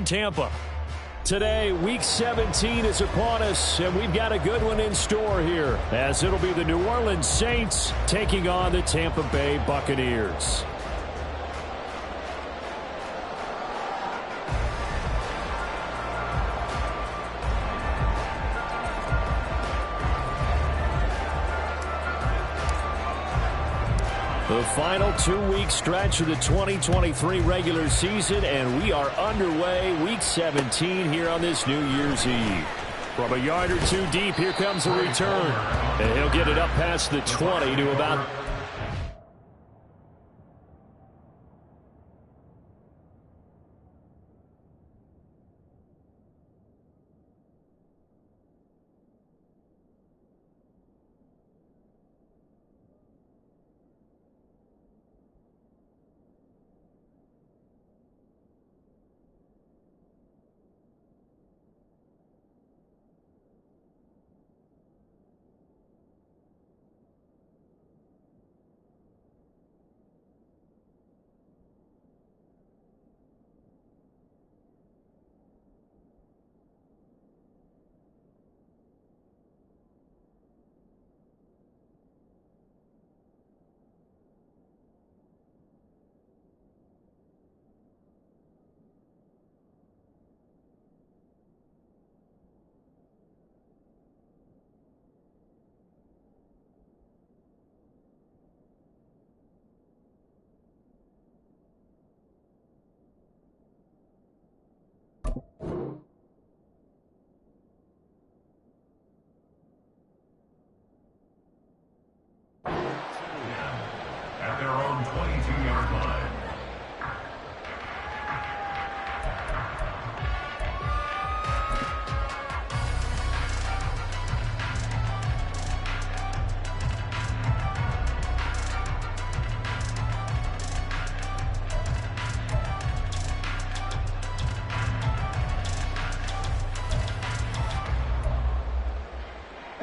on Tampa. Today, Week 17 is upon us, and we've got a good one in store here, as it'll be the New Orleans Saints taking on the Tampa Bay Buccaneers. The final 2-week stretch of the 2023 regular season, and we are underway, Week 17 here on this New Year's Eve. From a yard or two deep, here comes a return. And he'll get it up past the 20 to about... At their own 22-yard line.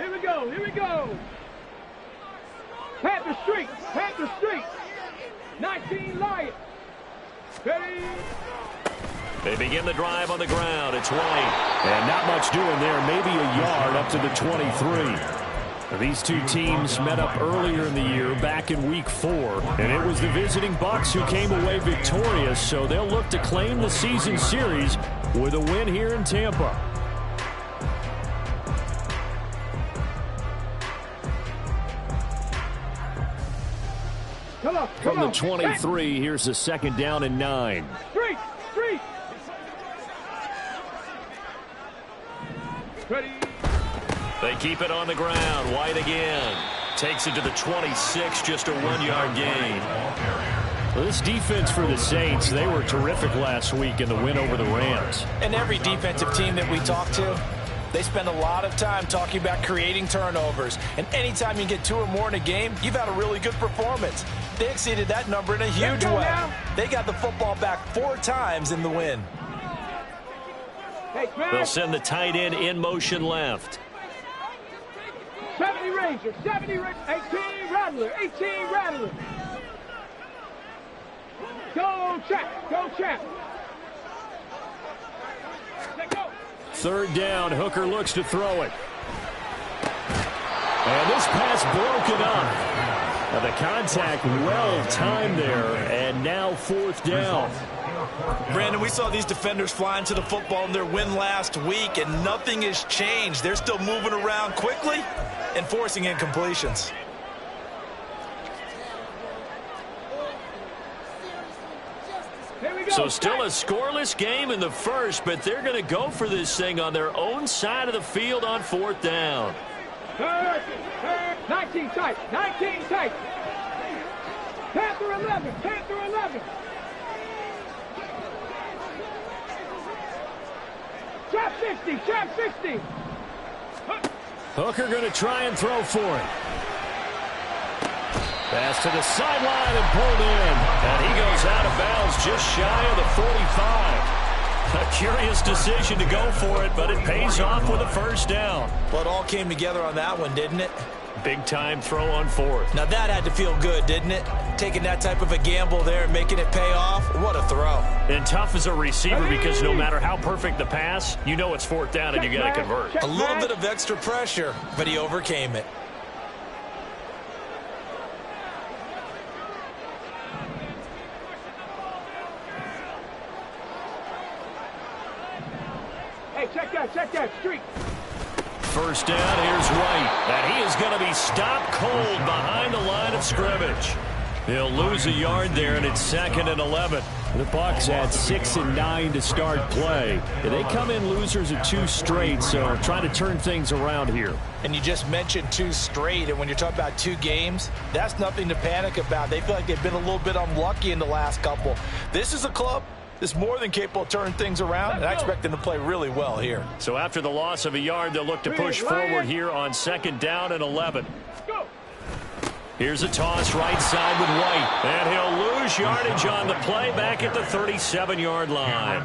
Here we go. Panther Street, 19 Lions. Ready. They begin the drive on the ground. It's White. And not much doing there. Maybe a yard up to the 23. These two teams met up earlier in the year, back in Week 4. And it was the visiting Bucs who came away victorious. So they'll look to claim the season series with a win here in Tampa. From the 23, here's a 2nd down and 9. Street. Ready. They keep it on the ground. White again. Takes it to the 26, just a 1-yard gain. Well, this defense for the Saints, they were terrific last week in the win over the Rams. And every defensive team that we talk to, they spend a lot of time talking about creating turnovers. And anytime you get 2 or more in a game, you've had a really good performance. They exceeded that number in a huge way. Now. They got the football back 4 times in the win. Hey, They'll send the tight end in motion left. 70 Ranger, 18 Rattler. Go Champ. Let go. 3rd down, Hooker looks to throw it. And this pass broken up. Now the contact well timed there, and now 4th down. Brandon, we saw these defenders flying to the football in their win last week, and nothing has changed. They're still moving around quickly and forcing incompletions. So still a scoreless game in the first, but they're going to go for this thing on their own side of the field on 4th down. 19 tight. Panther 11. Trap 60. Hooker going to try and throw for it. Pass to the sideline and pulled in. And he goes out of bounds just shy of the 45. A curious decision to go for it, but it pays off with a 1st down. Well, it all came together on that one, didn't it? Big-time throw on fourth. Now that had to feel good, didn't it? Taking that type of a gamble there and making it pay off. What a throw. And tough as a receiver because no matter how perfect the pass, you know it's fourth down and you got to convert. A little bit of extra pressure, but he overcame it. Hey, check that, street. First down, here's White. And he is going to be stopped cold behind the line of scrimmage. He'll lose a yard there, and it's 2nd and 11. The Bucs had 6 and 9 to start play. They come in losers of 2 straight, so trying to turn things around here. And you just mentioned 2 straight, and when you're talking about 2 games, that's nothing to panic about. They feel like they've been a little bit unlucky in the last couple. This is a club that's more than capable of turning things around, and I expect them to play really well here. So after the loss of a yard, they'll look to push forward here on 2nd down and 11. Go. Here's a toss right side with White. And he'll lose yardage on the play back at the 37-yard line.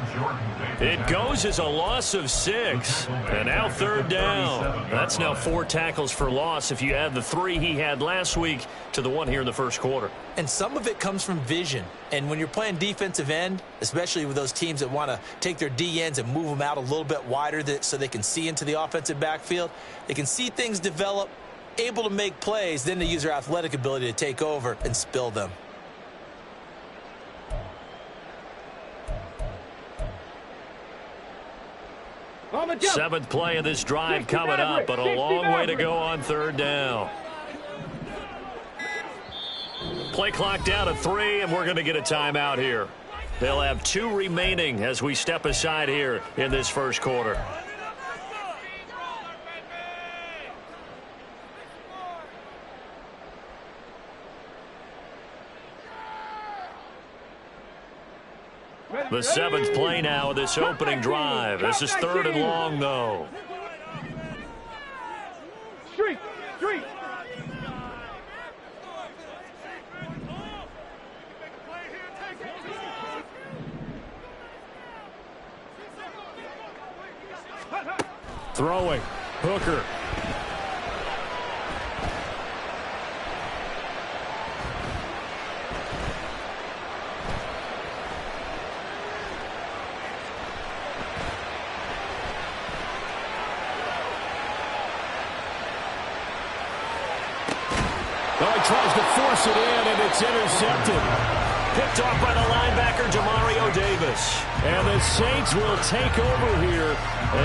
It goes as a loss of 6. And now 3rd down. That's now 4 tackles for loss if you add the 3 he had last week to the 1 here in the first quarter. And some of it comes from vision. And when you're playing defensive end, especially with those teams that want to take their D ends and move them out a little bit wider so they can see into the offensive backfield, they can see things develop, able to make plays, then they use their athletic ability to take over and spill them. Seventh play of this drive coming up, but a long way to go on 3rd down. Play clock down to 3, and we're going to get a timeout here. They'll have 2 remaining as we step aside here in this first quarter. The 7th play now of this opening drive. This is 3rd and long, though. Street. Throwing. Hooker. Tries to force it in, and it's intercepted. Picked off by the linebacker, Demario Davis. And the Saints will take over here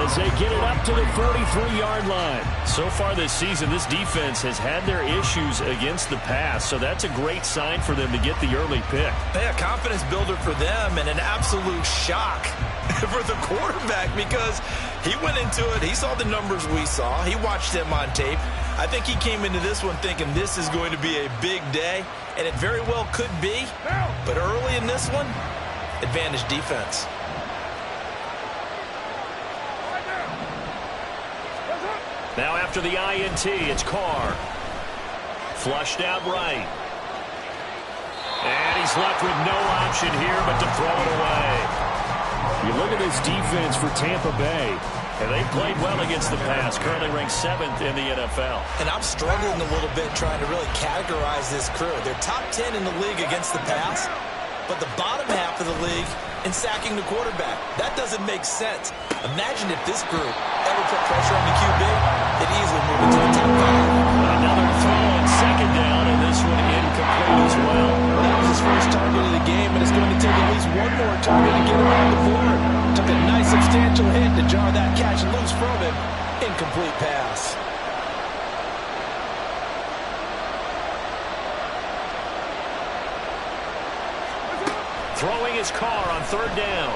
as they get it up to the 43-yard line. So far this season, this defense has had their issues against the pass, so that's a great sign for them to get the early pick. A confidence builder for them and an absolute shock for the quarterback because he went into it. He saw the numbers we saw. He watched them on tape. I think he came into this one thinking this is going to be a big day, and it very well could be. But early in this one, advantage defense. Now after the INT, it's Carr. Flushed out right. And he's left with no option here but to throw it away. You look at this defense for Tampa Bay. And they played well against the pass, currently ranked 7th in the NFL. And I'm struggling a little bit trying to really categorize this crew. They're top 10 in the league against the pass, but the bottom half of the league in sacking the quarterback. That doesn't make sense. Imagine if this group ever put pressure on the QB, they'd easily move into the top 5. Another throw on 2nd down, and this one incomplete as well. That was his first target of the game, and it's going to take at least one more target to get him on the board. Took a nice substantial hit to jar that catch loose from him. Incomplete pass. Throwing his Carr on 3rd down.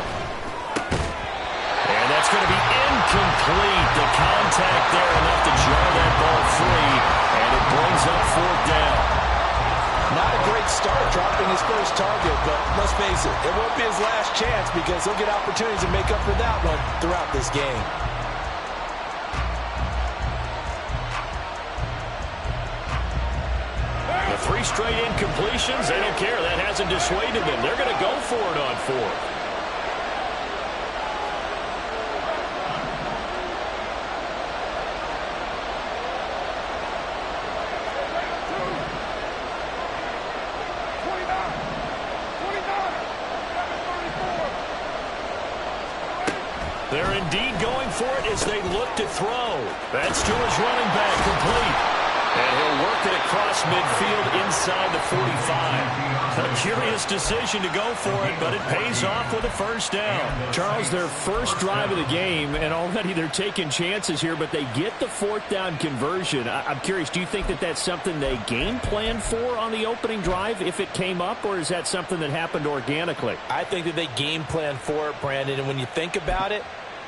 And that's going to be incomplete. The contact there enough to jar that ball free, and it brings up 4th down. Not a great start dropping his first target, but let's face it, it won't be his last chance because he'll get opportunities to make up for that one throughout this game. The 3 straight incompletions, they don't care. That hasn't dissuaded them. They're going to go for it on 4th. They're indeed going for it as they look to throw. That's to his running back, complete. And he'll work it across midfield inside the 45. A curious decision to go for it, but it pays off with a first down. Charles, their first drive of the game, and already they're taking chances here, but they get the fourth down conversion. I'm curious, do you think that that's something they game planned for on the opening drive if it came up, or is that something that happened organically? I think that they game planned for it, Brandon, and when you think about it,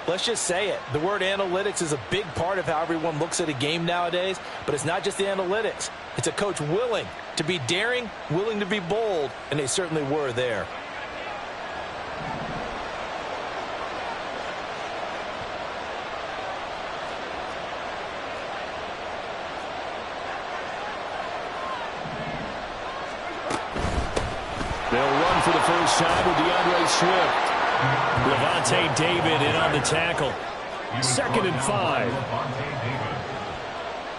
let's just say it. The word analytics is a big part of how everyone looks at a game nowadays, but it's not just the analytics. It's a coach willing to be daring, willing to be bold, and they certainly were there. They'll run for the first time with DeAndre Swift. Levante David in on the tackle. 2nd and 5. Levante David.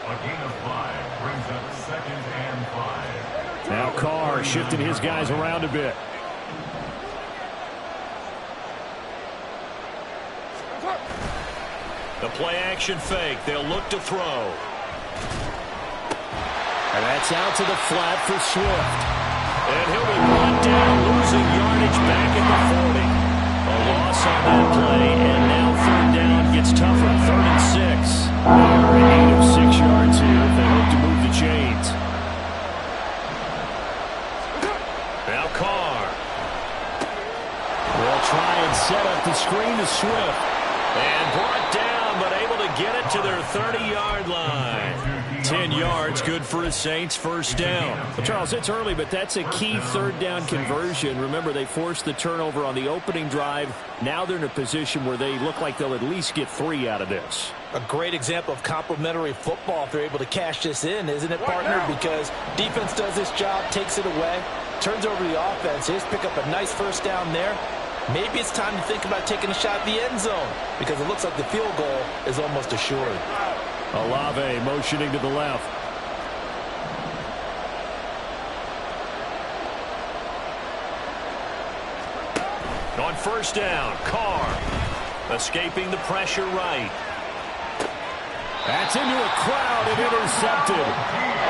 A gain of 5 brings up 2nd and 5. Now Carr shifting his guys around a bit. The play action fake. They'll look to throw. And that's out to the flat for Swift. And he'll be brought down, losing yardage back at the 40. A loss on that play, and now 3rd down gets tougher. 3rd and 6. They're a gain of 6 yards here if they hope to move the chains. Now Carr. They'll try and set up the screen to Swift. And brought down, but able to get it to their 30-yard line. 10 yards, good for the Saints, first down. Well, Charles, it's early, but that's a key 3rd down conversion. Remember, they forced the turnover on the opening drive. Now they're in a position where they look like they'll at least get 3 out of this. A great example of complementary football if they're able to cash this in, isn't it, partner? Because defense does this job, takes it away, turns over the offense. Just pick up a nice first down there. Maybe it's time to think about taking a shot at the end zone because it looks like the field goal is almost assured. Olave motioning to the left. On first down, Carr escaping the pressure right. That's into a crowd and intercepted.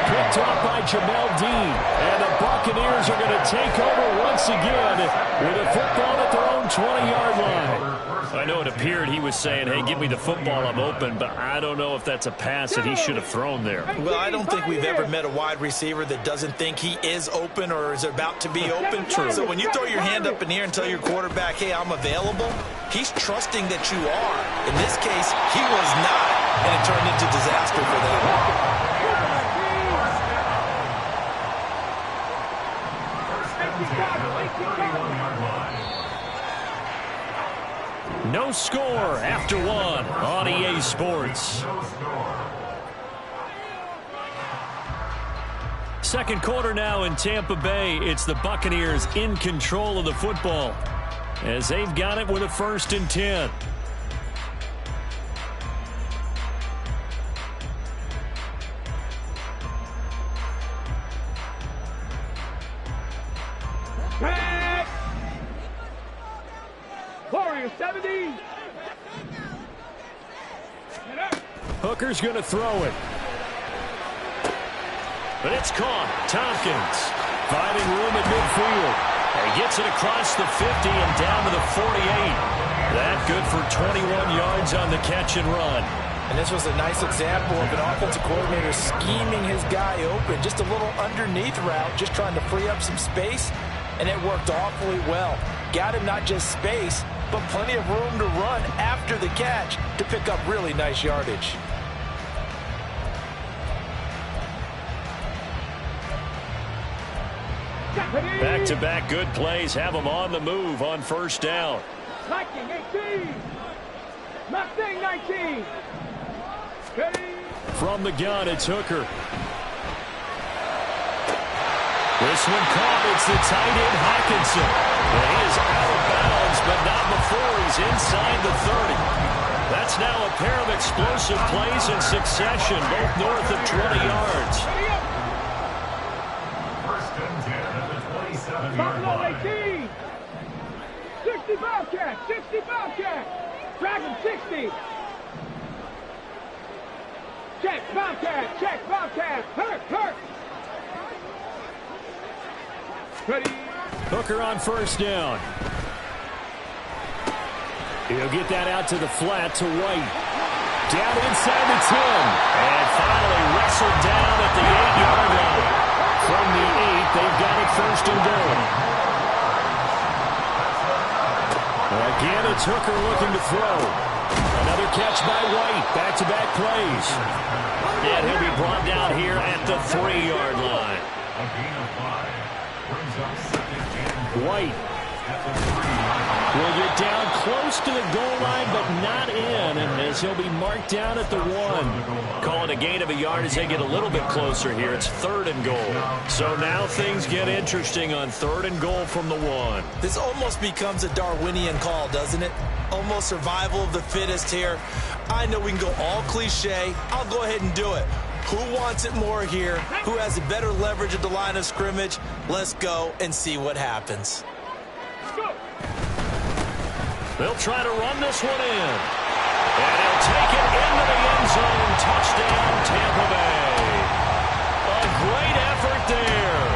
Picked off by Jamel Dean. And the Buccaneers are going to take over once again with a football at their own 20-yard line. I know it appeared he was saying, hey, give me the football, I'm open, but I don't know if that's a pass that he should have thrown there. Well, I don't think we've ever met a wide receiver that doesn't think he is open or is about to be open. True. So when you throw your hand up in the air and tell your quarterback, hey, I'm available, he's trusting that you are. In this case, he was not, and it turned into disaster for them. No score after 1 on EA Sports. Second quarter now in Tampa Bay. It's the Buccaneers in control of the football as they've got it with a 1st and 10. Warriors 70. Hooker's going to throw it. But it's caught. Tompkins finding room at midfield. He gets it across the 50 and down to the 48. That good for 21 yards on the catch and run. And this was a nice example of an offensive coordinator scheming his guy open. Just a little underneath route, just trying to free up some space. And it worked awfully well. Got him not just space, but plenty of room to run after the catch to pick up really nice yardage. Back-to-back good plays have them on the move on first down. Mustang 18. Mustang 19. From the gun, it's Hooker. This one caught. It's the tight end, Hockenson. And he is out of bounds, but not before he's inside the 30. That's now a pair of explosive plays in succession, both north of 20 yards. 1st and 10 at the 27-yard Buffalo line. 18. 60 Bobcat. 60 Bobcat. Dragon 60. Check, Bobcat, check, Bobcat. Hurt, hurt. Ready. Hooker on first down. He'll get that out to the flat to White. Down inside the 10. And finally wrestled down at the 8-yard line. From the 8, they've got it first and goal. Again, it's Hooker looking to throw. Another catch by White. Back-to-back plays. And he'll be brought down here at the 3-yard line. A gain of 5 brings up second and White will get down close to the goal line, but not in, and as he'll be marked down at the 1. Call it a gain of a yard as they get a little bit closer here. It's 3rd and goal. So now things get interesting on 3rd and goal from the 1. This almost becomes a Darwinian call, doesn't it? Almost survival of the fittest here. I know we can go all cliche. I'll go ahead and do it. Who wants it more here? Who has a better leverage at the line of scrimmage? Let's go and see what happens. They'll try to run this one in. And he'll take it into the end zone. Touchdown, Tampa Bay. A great effort there.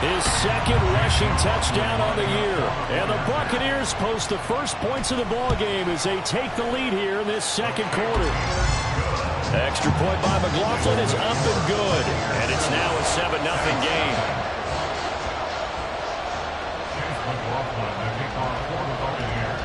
His second rushing touchdown on the year. And the Buccaneers post the first points of the ballgame as they take the lead here in this second quarter. Extra point by McLaughlin is up and good. And it's now a 7-0 game. Chase McLaughlin to kick off for the Buccaneers.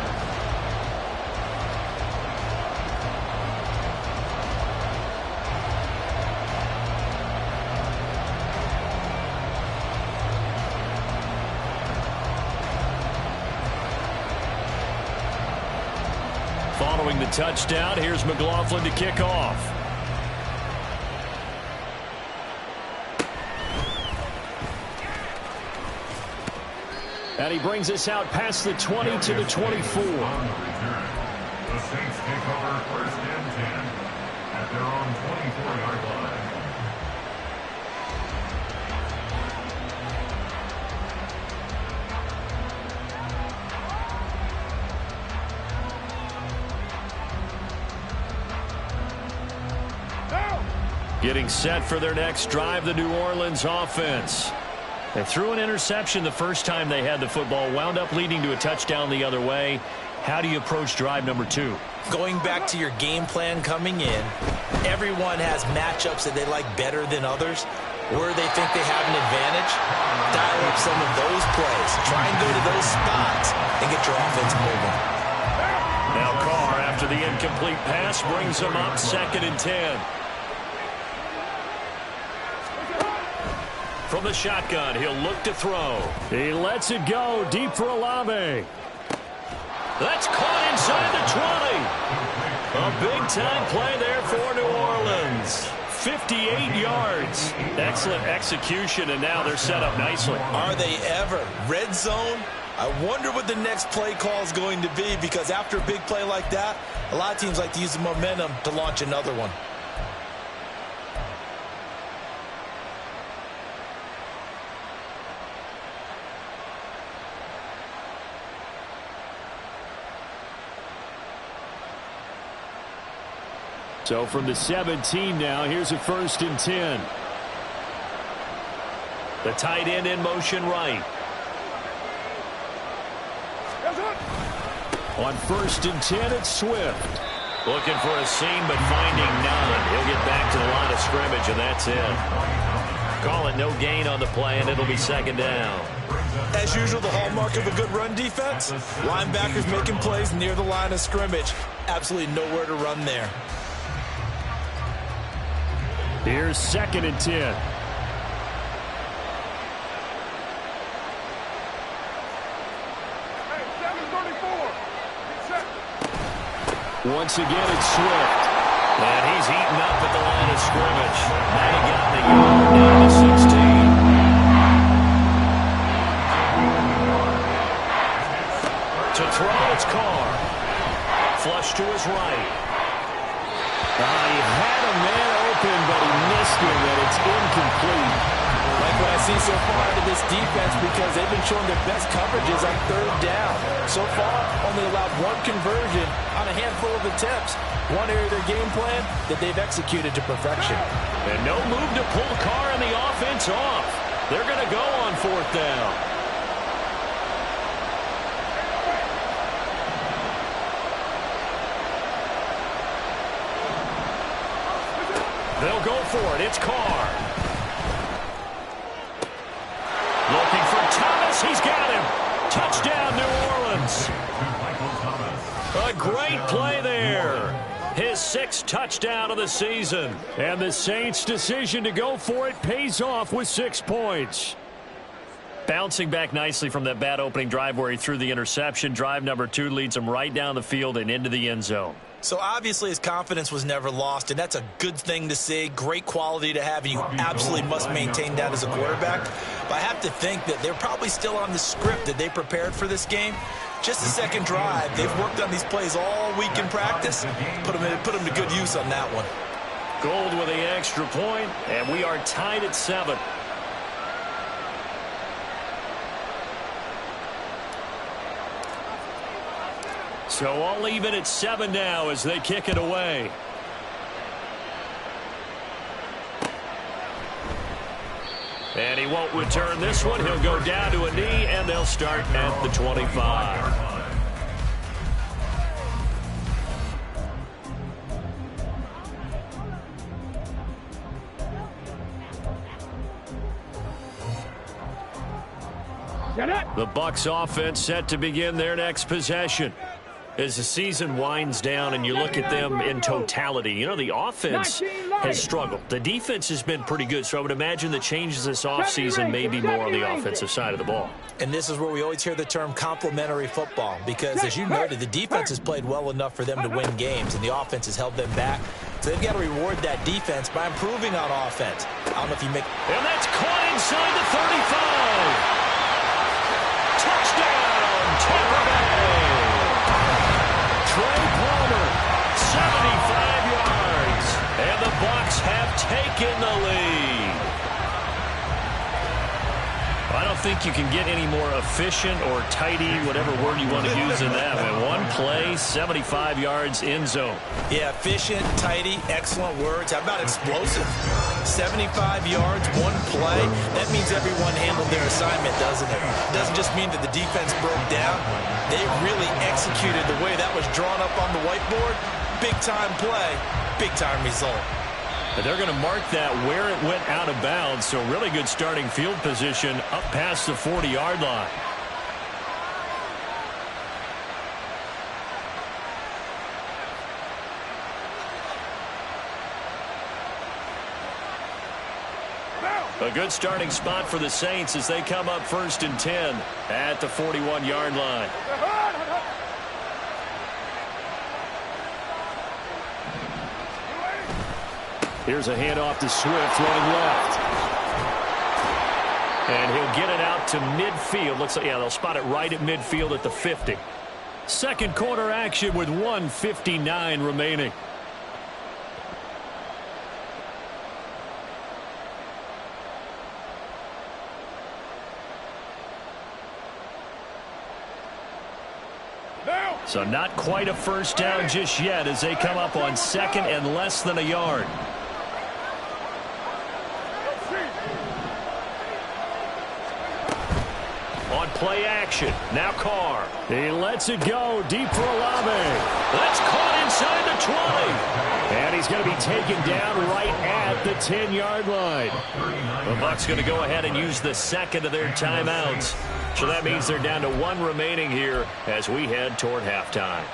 Following the touchdown, here's McLaughlin to kick off. And he brings us out past the 20 to the 24. On the return, the Saints take over 1st and 10 at their own 24-yard line. Getting set for their next drive, the New Orleans offense. They threw an interception the first time they had the football, wound up leading to a touchdown the other way. How do you approach drive number 2? Going back to your game plan coming in, everyone has matchups that they like better than others. Where they think they have an advantage, dial up some of those plays. Try and go to those spots and get your offense moving. Now Carr, after the incomplete pass, brings them up 2nd and 10. From the shotgun, he'll look to throw. He lets it go deep for Olave. That's caught inside the 20. A big-time play there for New Orleans. 58 yards. Excellent execution, and now they're set up nicely. Are they ever? Red zone? I wonder what the next play call is going to be, because after a big play like that, a lot of teams like to use the momentum to launch another one. So from the 17 now, here's a 1st and 10. The tight end in motion right. On 1st and 10, it's Swift. Looking for a seam, but finding none. He'll get back to the line of scrimmage, and that's it. Call it no gain on the play, and it'll be 2nd down. As usual, the hallmark of a good run defense, linebackers making plays near the line of scrimmage. Absolutely nowhere to run there. Here's 2nd and 10. Once again, it's Swift. And he's eaten up at the line of scrimmage. Now he got the yard down to 16. To throw, it's Carr. Flush to his right. He had a man open, but he missed him, and it's incomplete. Like what I see so far out of this defense, because they've been showing their best coverages on third down. So far, only allowed one conversion on a handful of attempts. One area of their game plan that they've executed to perfection. And no move to pull Carr and the offense off. They're going to go on fourth down. They'll go for it. It's Carr. Looking for Thomas. He's got him. Touchdown, New Orleans. A great play there. His 6th touchdown of the season. And the Saints' decision to go for it pays off with 6 points. Bouncing back nicely from that bad opening drive where he threw the interception. Drive number 2 leads him right down the field and into the end zone. So obviously his confidence was never lost, and that's a good thing to see. Great quality to have, and you absolutely must maintain that as a quarterback. But I have to think that they're probably still on the script that they prepared for this game. Just the second drive. They've worked on these plays all week in practice. Put them to good use on that one. Gold with the extra point, and we are tied at 7. So all even at 7 now as they kick it away. And he won't return this one. He'll go down to a knee, and they'll start at the 25. The Bucs offense set to begin their next possession. As the season winds down and you look at them in totality, you know, the offense has struggled. The defense has been pretty good, so I would imagine the changes this offseason may be more on the offensive side of the ball. And this is where we always hear the term complementary football, because as you noted, the defense has played well enough for them to win games, and the offense has held them back. So they've got to reward that defense by improving on offense. I don't know if you make... And that's caught inside the 35. Touchdown, Tampa Bay. Trey Palmer, 75 yards, and the Bucs have taken the lead. I don't think you can get any more efficient or tidy, whatever word you want to use in that one. One play, 75 yards in zone. Yeah, efficient, tidy, excellent words. How about explosive? 75 yards, one play. That means everyone handled their assignment, doesn't it? It doesn't just mean that the defense broke down. They really executed the way that was drawn up on the whiteboard. Big-time play, big-time result. But they're going to mark that where it went out of bounds, so really good starting field position up past the 40-yard line. A good starting spot for the Saints as they come up 1st and 10 at the 41-yard line. Here's a handoff to Swift running left. And he'll get it out to midfield. Looks like, yeah, they'll spot it right at midfield at the 50. Second quarter action with 1:59 remaining. So not quite a first down just yet as they come up on 2nd and less than a yard. On play action, now Carr. He lets it go deep for Olave. That's caught inside the 20. And he's going to be taken down right at the 10-yard line. The Bucs going to go ahead and use the 2nd of their timeouts. So that means they're down to 1 remaining here as we head toward halftime.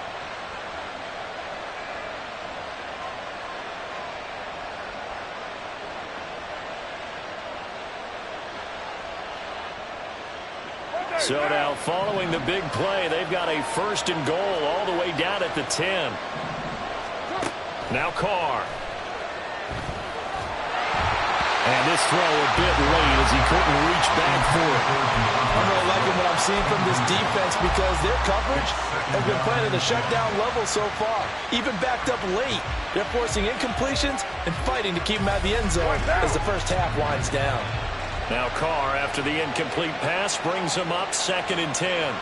So now following the big play, they've got a 1st and goal all the way down at the 10. Now Carr. And this throw a bit late as he couldn't reach back for it. I'm really liking what I'm seeing from this defense because their coverage has been playing at a shutdown level so far. Even backed up late. They're forcing incompletions and fighting to keep them out of the end zone as the first half winds down. Now Carr, after the incomplete pass, brings him up 2nd and 10.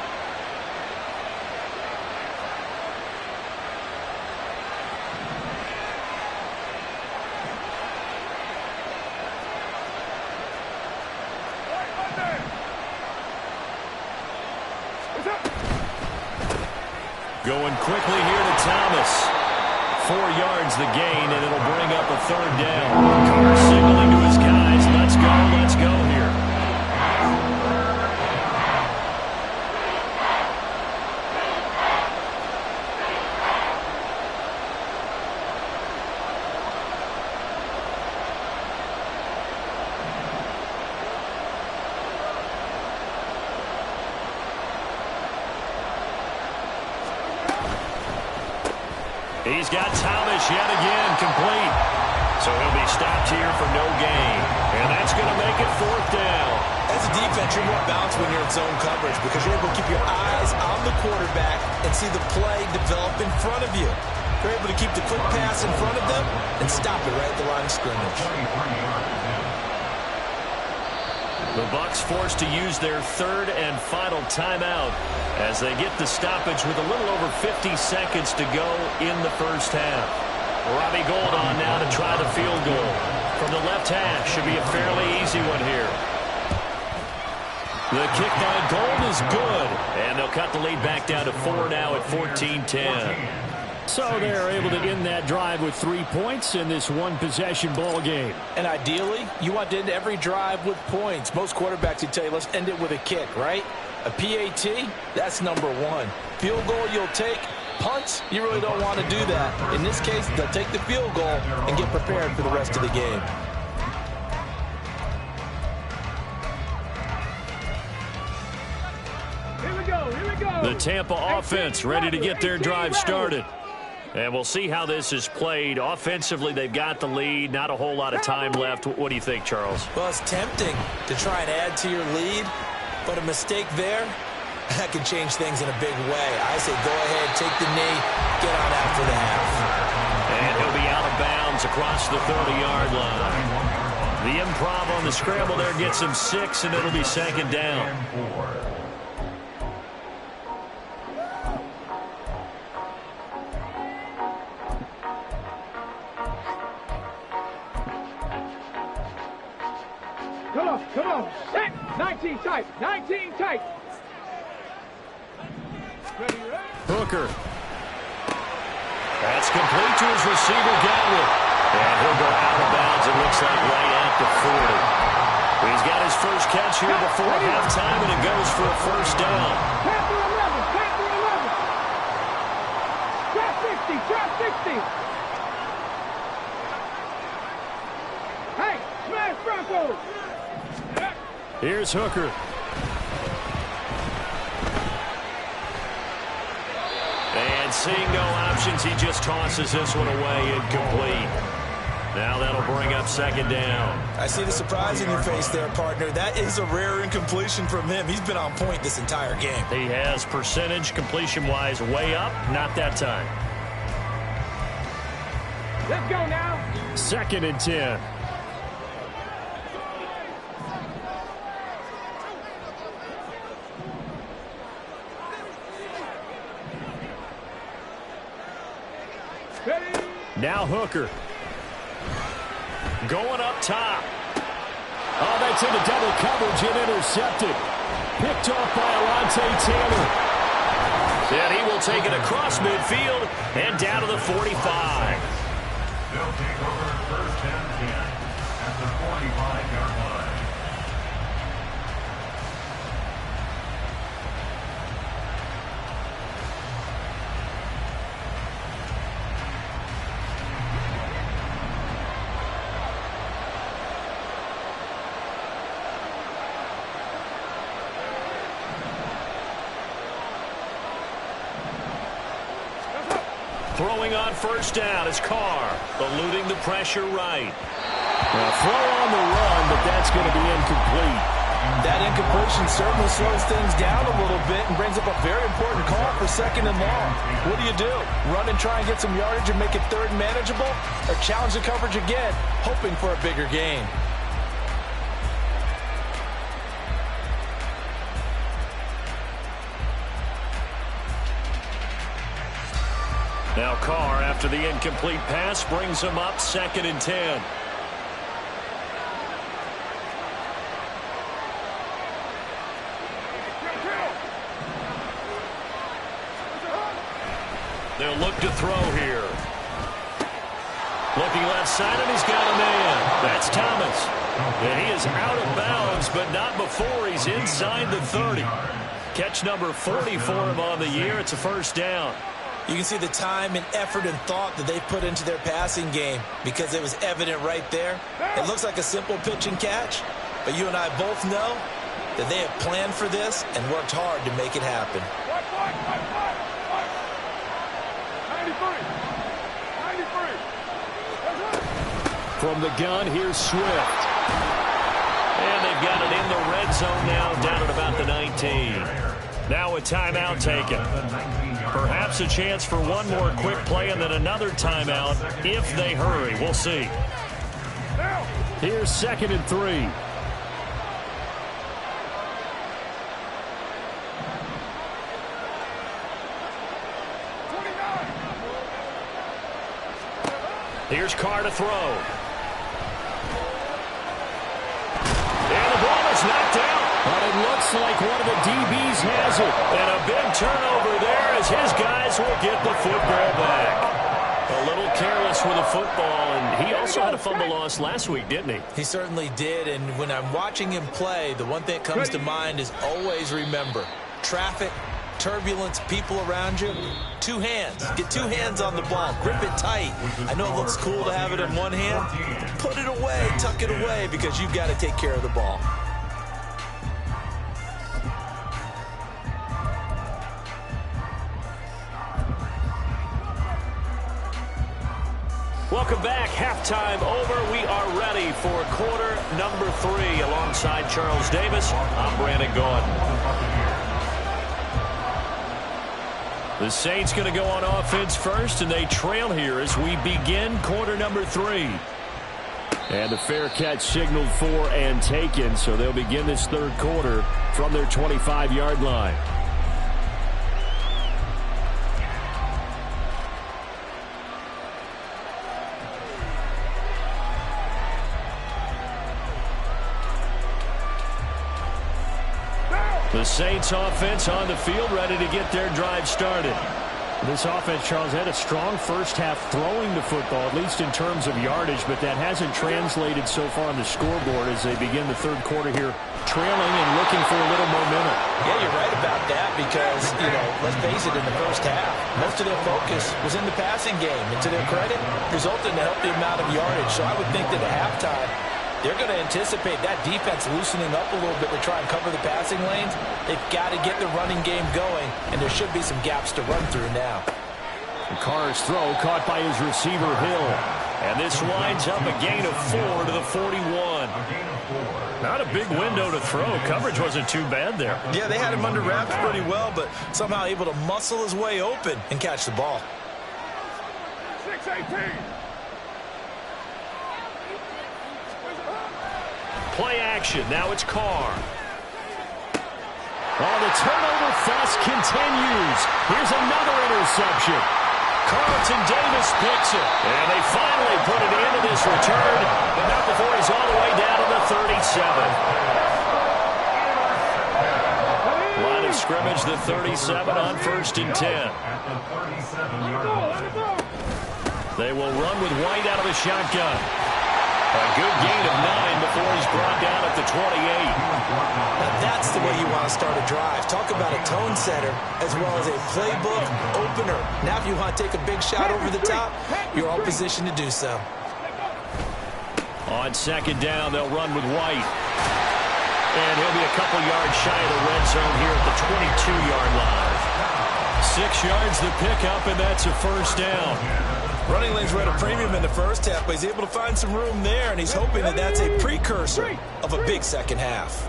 Going quickly here to Thomas. 4 yards the gain, and it'll bring up a 3rd down. Carr signaling to his guys, let's go here. He's got Thomas yet again complete. So he'll be stopped here for no gain. And that's going to make it 4th down. As a defense, you're more balanced when you're in zone coverage because you're able to keep your eyes on the quarterback and see the play develop in front of you. You're able to keep the quick pass in front of them and stop it right at the line of scrimmage. The Bucs forced to use their 3rd and final timeout as they get the stoppage with a little over 50 seconds to go in the first half. Robbie Gould on now to try the field goal. From the left hash, should be a fairly easy one here. The kick by Gould is good, and they'll cut the lead back down to 4 now at 14-10. So they're able to end that drive with 3 points in this one-possession ball game. And ideally, you want to end every drive with points. Most quarterbacks would tell you, let's end it with a kick, right? A PAT, that's number 1. Field goal you'll take. Punts, you really don't want to do that. In this case, they'll take the field goal and get prepared for the rest of the game. Here we go. The Tampa offense ready to get their drive started. And we'll see how this is played. Offensively, they've got the lead. Not a whole lot of time left. What do you think, Charles? Well, it's tempting to try and add to your lead, but a mistake there, that can change things in a big way. I say go ahead, take the knee, get on out for the half. And he'll be out of bounds across the 30-yard line. The improv on the scramble there gets him 6, and it'll be 2nd down. Come on. Set. 19 tight. 19 tight. Ready. Hooker. That's complete to his receiver, Godwin. And he'll go out of bounds, it looks like, right at the 40. He's got his first catch here before halftime, and it goes for a 1st down. Panther 11. Panther 11. Drop 60. Drop 60. Hey, smash Broncos. Here's Hooker. And seeing no options, he just tosses this one away, incomplete. Now that'll bring up 2nd down. I see the surprise in your face there, partner. That is a rare incompletion from him. He's been on point this entire game. He has percentage completion-wise way up, not that time. Let's go now. 2nd and 10. Now Hooker. Going up top. Oh, that's into double coverage and intercepted. Picked off by Alontae Taylor. And he will take it across midfield and down to the 45. They'll take over 1st and 10 at the 45-yard line. Throwing on 1st down is Carr, eluding the pressure right. Throw on the run, but that's going to be incomplete. That incompletion certainly slows things down a little bit and brings up a very important call for 2nd and long. What do? Run and try and get some yardage and make it 3rd and manageable? Or challenge the coverage again, hoping for a bigger gain? Now Carr, after the incomplete pass, brings him up 2nd and 10. They'll look to throw here. Looking left side, and he's got a man. That's Thomas. And he is out of bounds, but not before he's inside the 30. Catch number 40 for him on the year. It's a first down. You can see the time and effort and thought that they put into their passing game because it was evident right there. It looks like a simple pitch and catch, but you and I both know that they have planned for this and worked hard to make it happen. 93. From the gun, here's Swift. And they've got it in the red zone now, down at about the 19. Now a timeout taken. Perhaps a chance for one more quick play and then another timeout if they hurry. We'll see. Here's 2nd and 3. Here's Carr to throw. And the ball is knocked out. But it looks like one of the DBs has it. And a big turnover there as his guys will get the football back. A little careless with the football, and he also had a fumble loss last week, didn't he? He certainly did, and when I'm watching him play, the one thing that comes to mind is always remember, traffic, turbulence, people around you, 2 hands. Get 2 hands on the ball. Grip it tight. I know it looks cool to have it in one hand. Put it away, tuck it away, because you've got to take care of the ball. Welcome back. Halftime over. We are ready for quarter number 3. Alongside Charles Davis, I'm Brandon Gaudin. The Saints going to go on offense first, and they trail here as we begin quarter number 3. And the fair catch signaled for and taken, so they'll begin this third quarter from their 25-yard line. The Saints offense on the field, ready to get their drive started. This offense, Charles, had a strong first half throwing the football, at least in terms of yardage, but that hasn't translated so far on the scoreboard as they begin the third quarter here, trailing and looking for a little momentum. Yeah, you're right about that because, let's face it, in the first half, most of their focus was in the passing game. And to their credit, resulted in a healthy amount of yardage. So I would think that at halftime, they're going to anticipate that defense loosening up a little bit to try and cover the passing lanes. They've got to get the running game going, and there should be some gaps to run through now. Carr's throw caught by his receiver, Hill. And this winds up a gain of 4 to the 41. Not a big window to throw. Coverage wasn't too bad there. Yeah, they had him under wraps pretty well, but somehow able to muscle his way open and catch the ball. 6-18. Play action. Now it's Carr. Oh, the turnover fest continues. Here's another interception. Carlton Davis picks it. And they finally put it into this return, but not before he's all the way down to the 37. Line of scrimmage, the 37 on 1st and 10. They will run with White out of the shotgun. A good gain of 9 before he's brought down at the 28. Now that's the way you want to start a drive. Talk about a tone setter as well as a playbook opener. Now if you want to take a big shot over the top, you're all positioned to do so. On 2nd down, they'll run with White. And he'll be a couple yards shy of the red zone here at the 22-yard line. 6 yards the pickup, and that's a first down. Running lanes were at a premium in the first half, but he's able to find some room there, and he's hoping that that's a precursor of a big second half.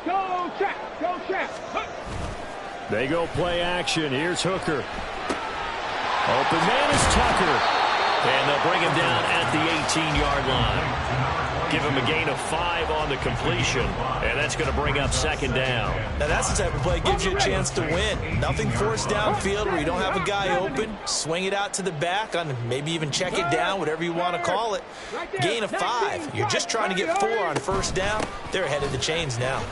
Go, check. Go, check. They go play action. Here's Hooker. Open man is Tucker. And they'll bring him down at the 18-yard line. Give him a gain of 5 on the completion, and that's going to bring up second down. Now, that's the type of play that gives you a chance to win. Nothing forced downfield where you don't have a guy open. Swing it out to the back, on maybe even check it down, whatever you want to call it. Gain of 5. You're just trying to get 4 on first down. They're ahead of the chains now.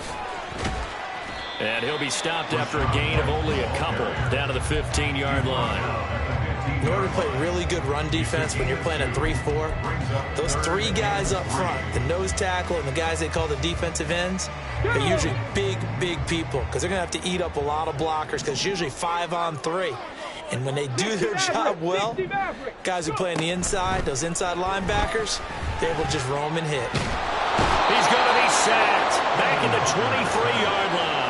And he'll be stopped after a gain of only a couple down to the 15-yard line. In order to play really good run defense when you're playing a 3-4, those 3 guys up front, the nose tackle and the guys they call the defensive ends, they're usually big, big people because they're going to have to eat up a lot of blockers because it's usually 5 on 3. And when they do their job well, guys who play on the inside, those inside linebackers, they're able to just roam and hit. He's going to be sacked back at the 23-yard line.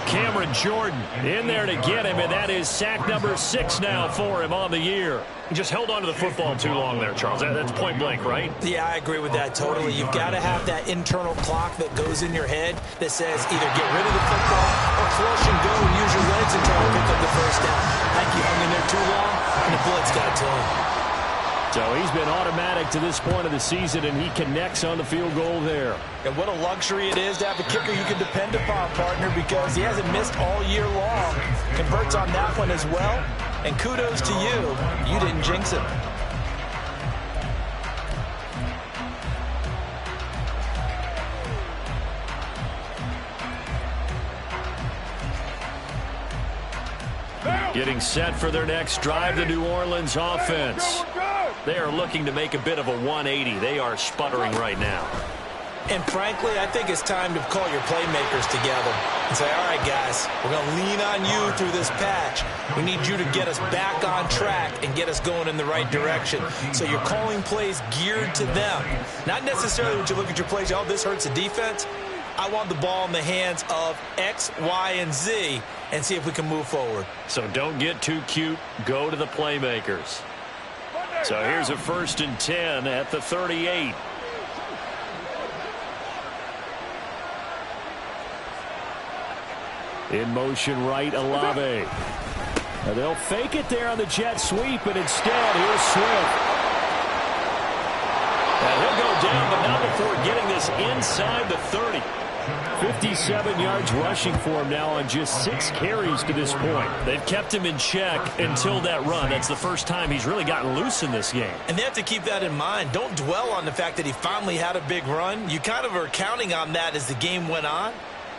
Cameron Jordan in there to get him, and that is sack number 6 now for him on the year. He just held on to the football too long there, Charles. That's point blank, right? Yeah, I agree with that totally. You've got to have that internal clock that goes in your head that says either get rid of the football or flush and go and use your legs and try to pick up the first down. I think he hung in there too long, and the blitz got to him. So he's been automatic to this point of the season, and he connects on the field goal there. And what a luxury it is to have a kicker you can depend upon, partner, because he hasn't missed all year long. Converts on that one as well. And kudos to you. You didn't jinx him. Getting set for their next drive, the New Orleans offense. They are looking to make a bit of a 180. They are sputtering right now. And frankly, I think it's time to call your playmakers together and say, all right, guys, we're going to lean on you through this patch. We need you to get us back on track and get us going in the right direction. So you're calling plays geared to them. Not necessarily when you look at your plays, oh, this hurts the defense. I want the ball in the hands of X, Y, and Z and see if we can move forward. So don't get too cute. Go to the playmakers. So here's a 1st and 10 at the 38. In motion right, Olave. Now they'll fake it there on the jet sweep, but instead, here's Swift. And he'll go down, but not before getting this inside the 30. 57 yards rushing for him now on just 6 carries to this point. They've kept him in check until that run. That's the first time he's really gotten loose in this game. And they have to keep that in mind. Don't dwell on the fact that he finally had a big run. You kind of are counting on that as the game went on.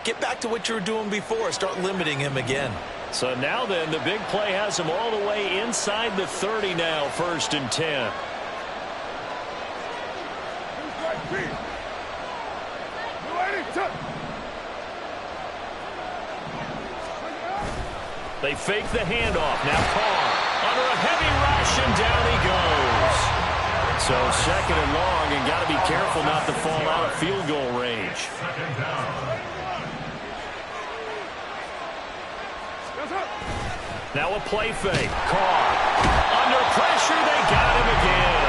Get back to what you were doing before. Start limiting him again. So now then, the big play has him all the way inside the 30 now, 1st and 10. They fake the handoff. Now Carr under a heavy rush, and down he goes. So 2nd and long, and got to be careful not to fall out of field goal range. Now a play fake. Carr under pressure. They got him again.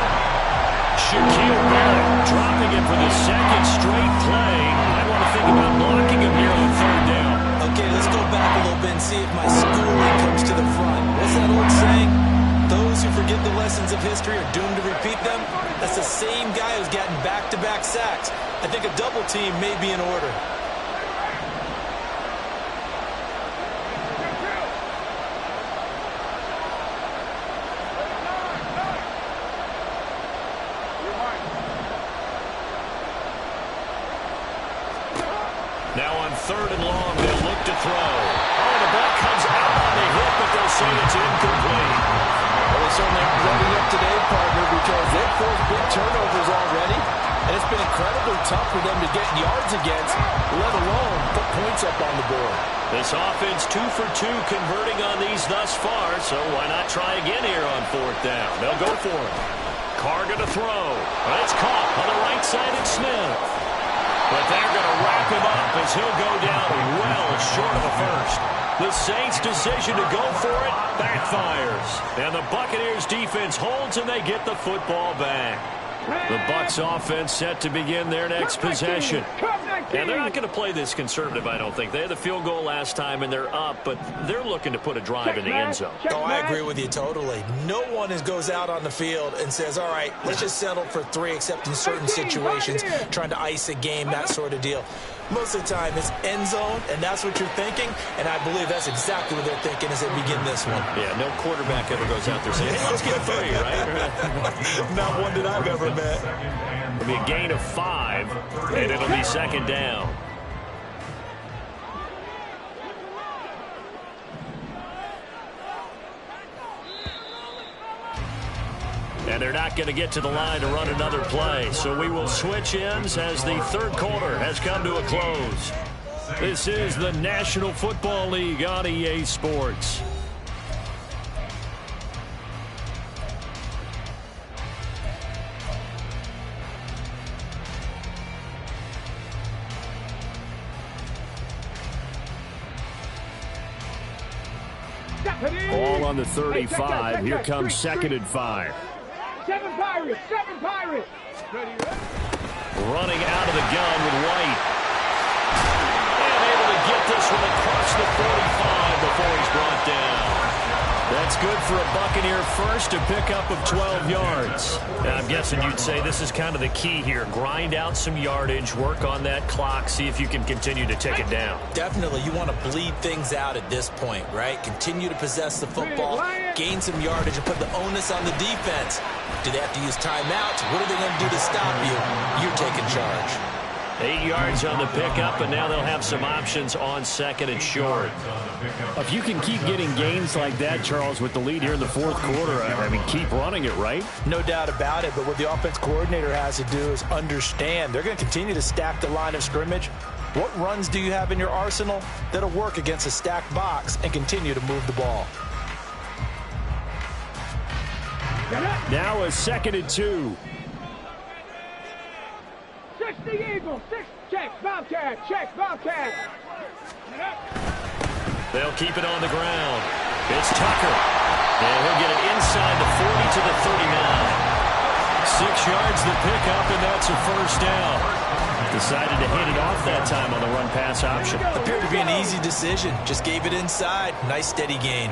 Shaquille Barrett dropping it for the 2nd straight play. I want to think about blocking him here on 3rd down. Okay, let's go back a little bit and see if my schooling comes to the front. What's that old saying? Those who forget the lessons of history are doomed to repeat them. That's the same guy who's gotten back-to-back sacks. I think a double team may be in order. Now on 3rd and long, they'll look to throw. Oh, the ball comes out on the hit, but they'll say it's incomplete. Well, they certainly aren't loading up today, partner, because they've forced big turnovers already, and it's been incredibly tough for them to get yards against, let alone put points up on the board. This offense 2 for 2 converting on these thus far, so why not try again here on 4th down? They'll go for it. Carr going to throw. It's caught on the right side of Smith. But they're going to wrap him up as he'll go down well short of the 1st. The Saints' decision to go for it backfires. And the Buccaneers defense holds and they get the football back. The Bucs offense set to begin their next possession. And they're not going to play this conservative, I don't think. They had the field goal last time, and they're up, but they're looking to put a drive in the end zone. Oh, I agree with you totally. No one goes out on the field and says, all right, let's just settle for 3, except in certain situations, trying to ice a game, that sort of deal. Most of the time, it's end zone, and that's what you're thinking, and I believe that's exactly what they're thinking as they begin this one. Yeah, no quarterback ever goes out there saying, hey, let's get 3, right? Not one that I've ever met. It'll be a gain of 5, and it'll be second down. And they're not going to get to the line to run another play. So we will switch ends as the third quarter has come to a close. This is the National Football League on EA Sports. Ball on the 35. Here comes 2nd and 5. 7 Pirates, 7 Pirates. Running out of the gun with White. And able to get this one across the 45 before he's brought down. That's good for a Buccaneer first, a pickup of 12 yards. Now, I'm guessing you'd say this is kind of the key here. Grind out some yardage, work on that clock, see if you can continue to take it down. Definitely, you want to bleed things out at this point, right? Continue to possess the football, gain some yardage, and put the onus on the defense. Do they have to use timeouts? What are they going to do to stop you? You're taking charge. 8 yards on the pickup, and now they'll have some options on 2nd and short. If you can keep getting gains like that, Charles, with the lead here in the 4th quarter, I mean, keep running it, right? No doubt about it, but what the offense coordinator has to do is understand they're going to continue to stack the line of scrimmage. What runs do you have in your arsenal that'll work against a stacked box and continue to move the ball? Now a 2nd and 2. 6 the Eagles, 6, check, Bobcat, check, Bobcat. They'll keep it on the ground. It's Tucker. And he'll get it inside the 40 to the 39. 6 yards the pickup, and that's a first down. Decided to hit it off that time on the run-pass option. Appeared to be an easy decision. Just gave it inside. Nice steady gain.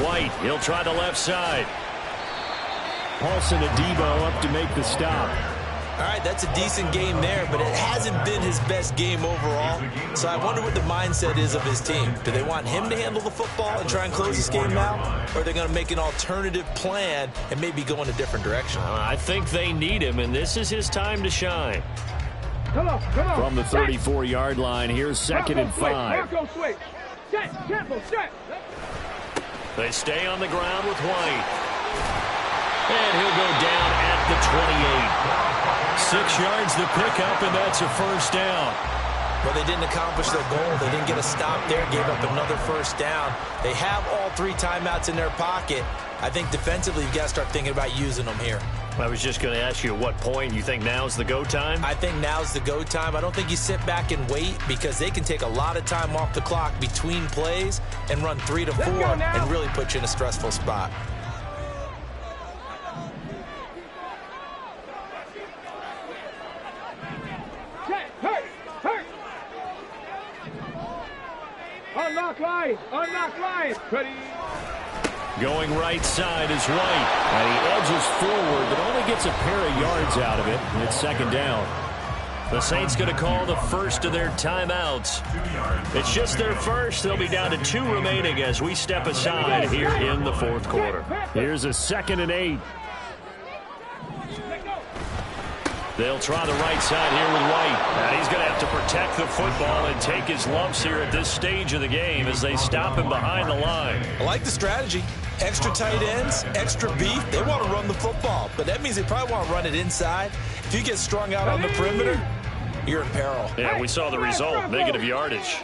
White, he'll try the left side. Paulson Adebo up to make the stop. All right, that's a decent game there, but it hasn't been his best game overall. So I wonder what the mindset is of his team. Do they want him to handle the football and try and close this game out? Or are they going to make an alternative plan and maybe go in a different direction? I think they need him, and this is his time to shine. Come on. From the 34-yard line, here's 2nd and 5. Marco switch. Set, Temple, set. They stay on the ground with White. And he'll go down at the 28. 6 yards the pickup, and that's a first down. Well, they didn't accomplish their goal. They didn't get a stop there, gave up another first down. They have all 3 timeouts in their pocket. I think defensively, you've got to start thinking about using them here. I was just going to ask you at what point you think now's the go time? I think now's the go time. I don't think you sit back and wait because they can take a lot of time off the clock between plays and run 3 to 4 and really put you in a stressful spot. Hurt. Unlock line. Ready. Going right side is White. And he edges forward, but only gets a pair of yards out of it. And it's second down. The Saints going to call the first of their timeouts. It's just their first. They'll be down to 2 remaining as we step aside here in the 4th quarter. Here's a 2nd and 8. They'll try the right side here with White. And he's going to have to protect the football and take his lumps here at this stage of the game as they stop him behind the line. I like the strategy. Extra tight ends, extra beef. They want to run the football, but that means they probably want to run it inside. If you get strung out on the perimeter, you're in peril. Yeah, we saw the result, negative yardage.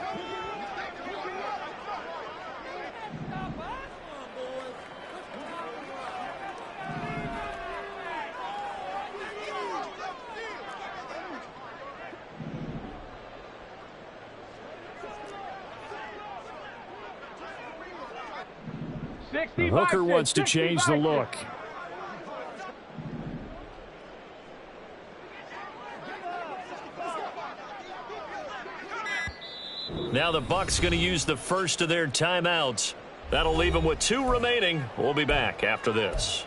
Hooker wants to change the look. Now the Bucks going to use the first of their timeouts. That'll leave them with 2 remaining. We'll be back after this.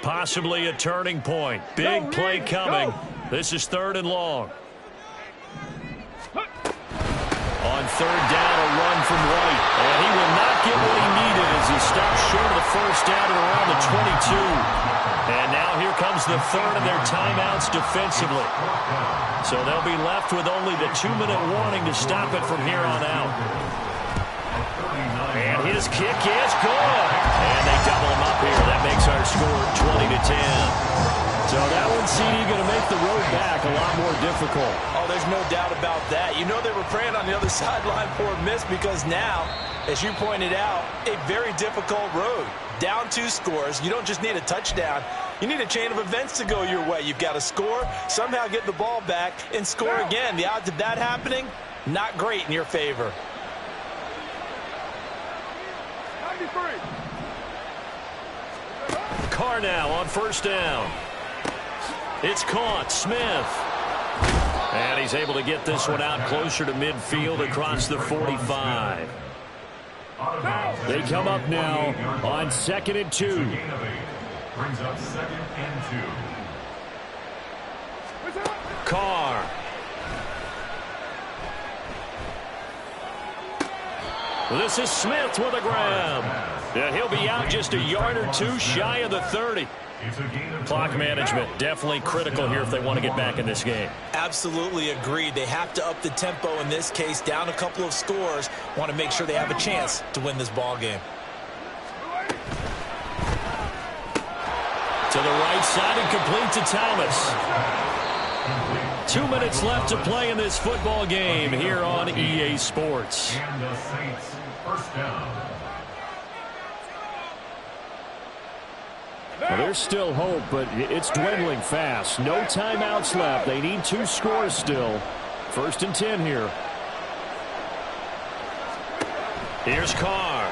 Possibly a turning point. Big play coming. This is 3rd and long. On 3rd down, a run from White. And he will not get what he needed as he stops short of the first down at around the 22. And now here comes the 3rd of their timeouts defensively. So they'll be left with only the 2-minute warning to stop it from here on out. And his kick is good. And they double him up here. That makes our score 20-10. So that one, CD, going to make the road back a lot more difficult. Oh, there's no doubt about that. You know they were praying on the other sideline for a miss because now, as you pointed out, a very difficult road. Down 2 scores. You don't just need a touchdown. You need a chain of events to go your way. You've got to score, somehow get the ball back, and score again. The odds of that happening, not great in your favor. 93. Carr now on 1st down. It's caught. Smith. And he's able to get this one out closer to midfield across the 45. They come up now on 2nd and 2. Brings up 2nd and 2. Carr. This is Smith with a grab. Yeah, he'll be out just a yard or 2 shy of the 30. Clock management definitely critical here if they want to get back in this game. Absolutely agreed. They have to up the tempo in this case, down a couple of scores. Want to make sure they have a chance to win this ball game. To the right side and complete to Thomas. 2 minutes left to play in this football game here on EA Sports. And the Saints, 1st down. Well, there's still hope, but it's dwindling fast. No timeouts left. They need 2 scores still. 1st and 10 here. Here's Carr.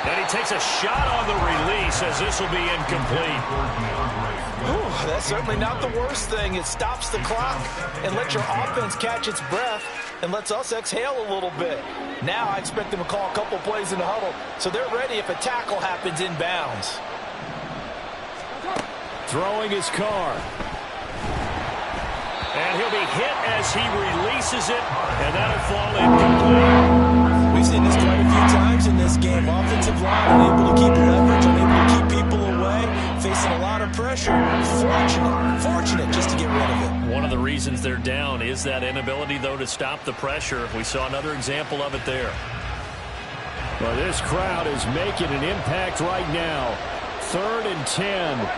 And he takes a shot on the release as this will be incomplete. Ooh, that's certainly not the worst thing. It stops the clock and lets your offense catch its breath and lets us exhale a little bit. Now I expect them to call a couple plays in the huddle, so they're ready if a tackle happens inbounds. Throwing his Carr. And he'll be hit as he releases it, and that'll fall incomplete. We've seen this quite a few times in this game. Offensive line unable to keep leverage, unable to keep people away, facing a lot of pressure. Fortunate just to get rid of it. One of the reasons they're down is that inability, though, to stop the pressure. We saw another example of it there. Well, this crowd is making an impact right now. 3rd and 10.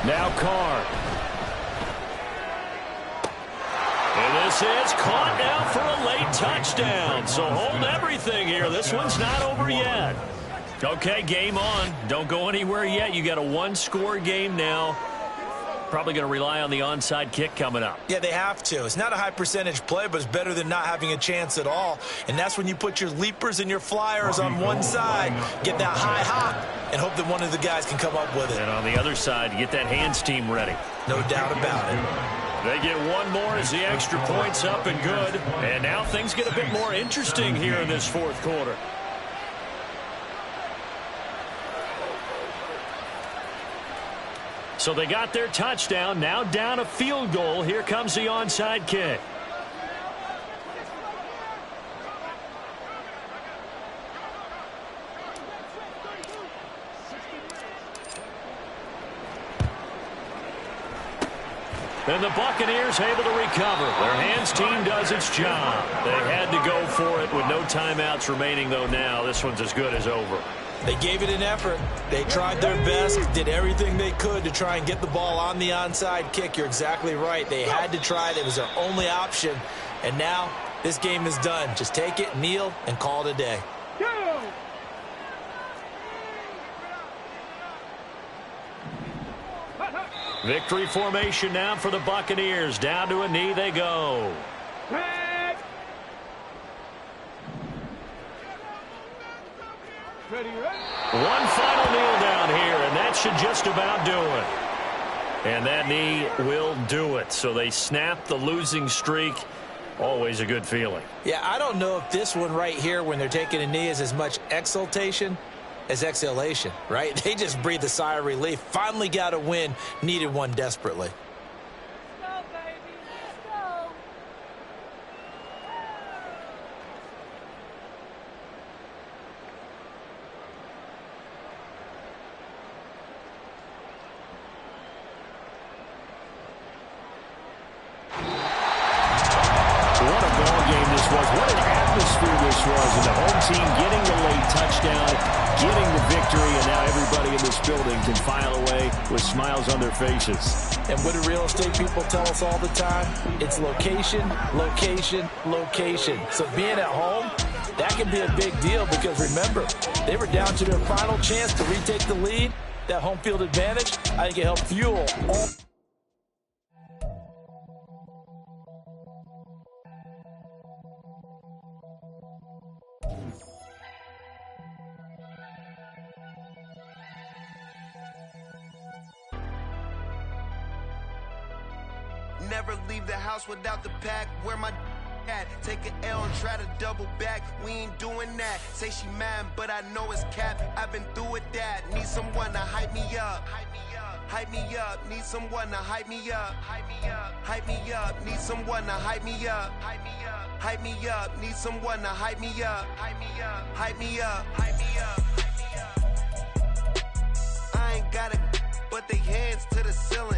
Now Carr. And this is caught now for a late touchdown. So hold everything here. This one's not over yet. Okay, game on. Don't go anywhere yet. You got a 1-score game now. Probably going to rely on the onside kick coming up. Yeah, they have to. It's not a high percentage play, but it's better than not having a chance at all. And that's when you put your leapers and your flyers on one side, get that high hop, and hope that one of the guys can come up with it. And on the other side, you get that hands team ready. No doubt about it. They get one more as the extra point's up and good. And now things get a bit more interesting here in this 4th quarter. So they got their touchdown, now down a field goal. Here comes the onside kick. And the Buccaneers able to recover. Their hands team does its job. They had to go for it with no timeouts remaining, though now this one's as good as over. They gave it an effort. They tried their best, did everything they could to try and get the ball on the onside kick. You're exactly right. They had to try it. It was their only option. And now this game is done. Just take it, kneel, and call it a day. Victory formation now for the Buccaneers. Down to a knee they go. Ready, ready. One final kneel down here, and that should just about do it. And that knee will do it. So they snap the losing streak. Always a good feeling. Yeah, I don't know if this one right here when they're taking a knee is as much exultation as exhalation, right? They just breathe a sigh of relief. Finally got a win. Needed one desperately. Let's go, baby. Let's go. What a ball game this was. What an atmosphere this was. And the home team getting the late touchdown, getting the victory, and now everybody in this building can file away with smiles on their faces. And what do real estate people tell us all the time? It's location, location, location. So being at home, that can be a big deal because remember, they were down to their final chance to retake the lead. That home field advantage, I think it helped fuel all. Never leave the house without the pack. Where my at? Take an L and try to double back. We ain't doing that. Say she mad, but I know it's cap. I've been through with that. Need someone to hype me up. Hype me up. Need someone to hype me up. Hype me up. Hype me up. Need someone to hype me up. Hype me up. Hype me up. Need someone to hype me up. Hype me up. Hype me up. Hype me up. I ain't got it, but they hands to the ceiling.